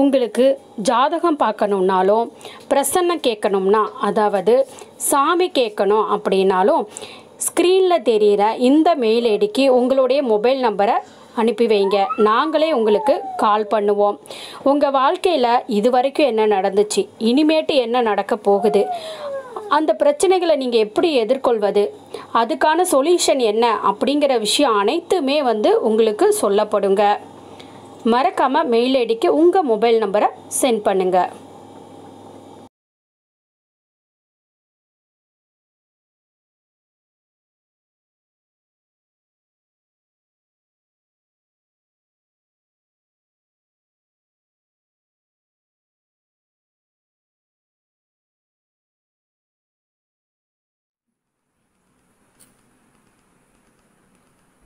உங்களுக்கு ஜாதகம் பார்க்கணுன்னாலும் பிரசன்னம் கேட்கணும்னா, அதாவது சாமி கேட்கணும் அப்படின்னாலும் ஸ்க்ரீனில் தெரிகிற இந்த மெயில் ஐடிக்கு உங்களுடைய மொபைல் நம்பரை அனுப்பி வைங்க. நாங்களே உங்களுக்கு கால் பண்ணுவோம். உங்கள் வாழ்க்கையில் இது வரைக்கும் என்ன நடந்துச்சு, இனிமேட்டு என்ன நடக்க போகுது, அந்த பிரச்சனைகளை நீங்கள் எப்படி எதிர்கொள்வது, அதுக்கான சொல்யூஷன் என்ன அப்படிங்கிற விஷயம் அனைத்துமே உங்களுக்கு சொல்லப்படுங்க. மறக்காமல் மெயில் ஐடிக்கு உங்கள் மொபைல் நம்பரை சென்ட் பண்ணுங்கள்.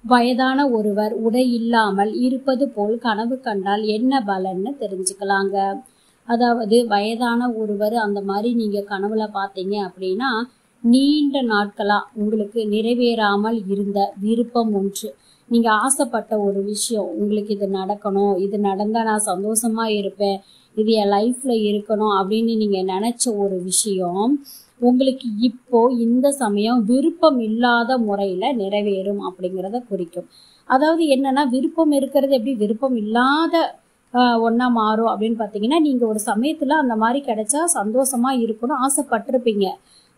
வயதான ஒருவர் உடை இல்லாமல் இருப்பது போல் கனவு கண்டால் என்ன பலன்னு தெரிஞ்சுக்கலாங்க. அதாவது வயதான ஒருவர் அந்த மாதிரி நீங்கள் கனவுல பார்த்தீங்க அப்படின்னா, நீண்ட நாட்களாக உங்களுக்கு நிறைவேறாமல் இருந்த விருப்பம் ஒன்று, நீங்கள் ஆசைப்பட்ட ஒரு விஷயம், உங்களுக்கு இது நடக்கணும், இது நடந்தால் நான் சந்தோஷமாக இருப்பேன், இது என் லைஃப்பில் இருக்கணும் அப்படின்னு நீங்கள் நினச்ச ஒரு விஷயம் உங்களுக்கு இப்போ இந்த சமயம் விருப்பம் இல்லாத முறையில் நிறைவேறும் அப்படிங்கிறத குறிக்கும். அதாவது என்னன்னா, விருப்பம் இருக்கிறது எப்படி விருப்பம் இல்லாத ஒன்றா மாறும் அப்படின்னு பார்த்தீங்கன்னா, நீங்கள் ஒரு சமயத்தில் அந்த மாதிரி கிடைச்சா சந்தோஷமாக இருக்கணும் ஆசைப்பட்டிருப்பீங்க,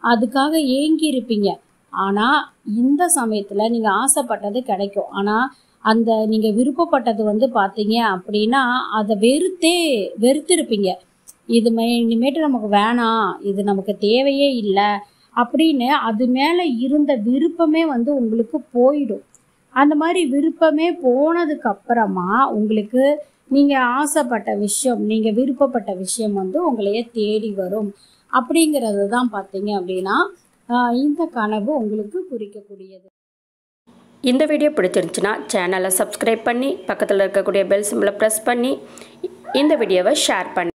அதுக்காக ஏங்கி இருப்பீங்க. ஆனால் இந்த சமயத்தில் நீங்கள் ஆசைப்பட்டது கிடைக்கும். ஆனால் அந்த நீங்கள் விருப்பப்பட்டது பார்த்தீங்க அப்படின்னா அதை வெறுத்திருப்பீங்க. இது இனிமேட்டு நமக்கு வேணாம், இது நமக்கு தேவையே இல்லை அப்படின்னு அது மேலே இருந்த விருப்பமே உங்களுக்கு போயிடும். அந்த மாதிரி விருப்பமே போனதுக்கு அப்புறமா உங்களுக்கு நீங்கள் ஆசைப்பட்ட விஷயம், நீங்கள் விருப்பப்பட்ட விஷயம் உங்களையே தேடி வரும் அப்படிங்கிறது தான் பார்த்தீங்க அப்படின்னா இந்த கனவு உங்களுக்கு குறிக்கக்கூடியது. இந்த வீடியோ பிடிச்சிருந்துச்சுன்னா சேனலை சப்ஸ்கிரைப் பண்ணி பக்கத்தில் இருக்கக்கூடிய பெல் சிம்பிளை ப்ரெஸ் பண்ணி இந்த வீடியோவை ஷேர் பண்ணி